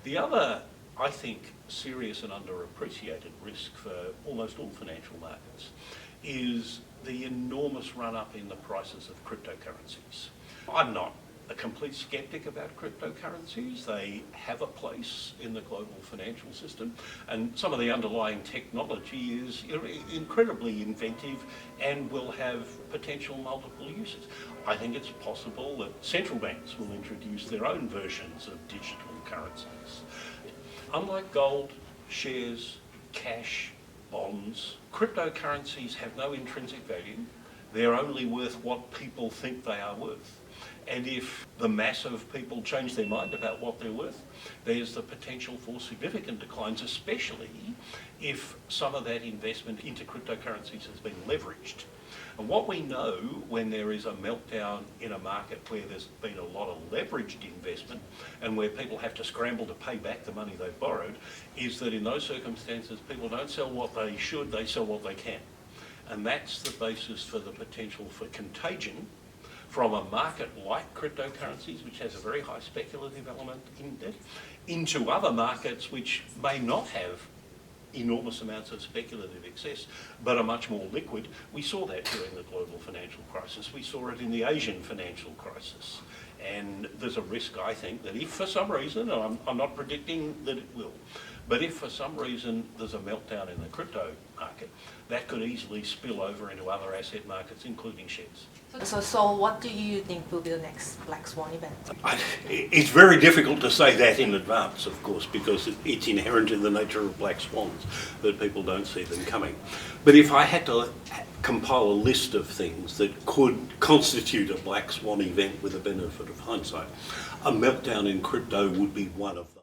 The other, I think, serious and underappreciated risk for almost all financial markets is the enormous run-up in the prices of cryptocurrencies. I'm not a complete skeptic about cryptocurrencies. They have a place in the global financial system, and some of the underlying technology is incredibly inventive and will have potential multiple uses. I think it's possible that central banks will introduce their own versions of digital currencies. Unlike gold, shares, cash, bonds, cryptocurrencies have no intrinsic value. They're only worth what people think they are worth. And if the mass of people change their mind about what they're worth, there's the potential for significant declines, especially if some of that investment into cryptocurrencies has been leveraged. And what we know when there is a meltdown in a market where there's been a lot of leveraged investment and where people have to scramble to pay back the money they've borrowed, is that in those circumstances people don't sell what they should, they sell what they can. And that's the basis for the potential for contagion from a market like cryptocurrencies, which has a very high speculative element in it, into other markets which may not have enormous amounts of speculative excess, but are much more liquid. We saw that during the global financial crisis. We saw it in the Asian financial crisis. And there's a risk, I think, that if for some reason, and I'm not predicting that it will, but if for some reason there's a meltdown in the crypto market, that could easily spill over into other asset markets, including shares. So what do you think will be the next black swan event? It's very difficult to say that in advance, of course, because it's inherent in the nature of black swans that people don't see them coming. But if I had to compile a list of things that could constitute a black swan event with the benefit of hindsight, a meltdown in crypto would be one of them.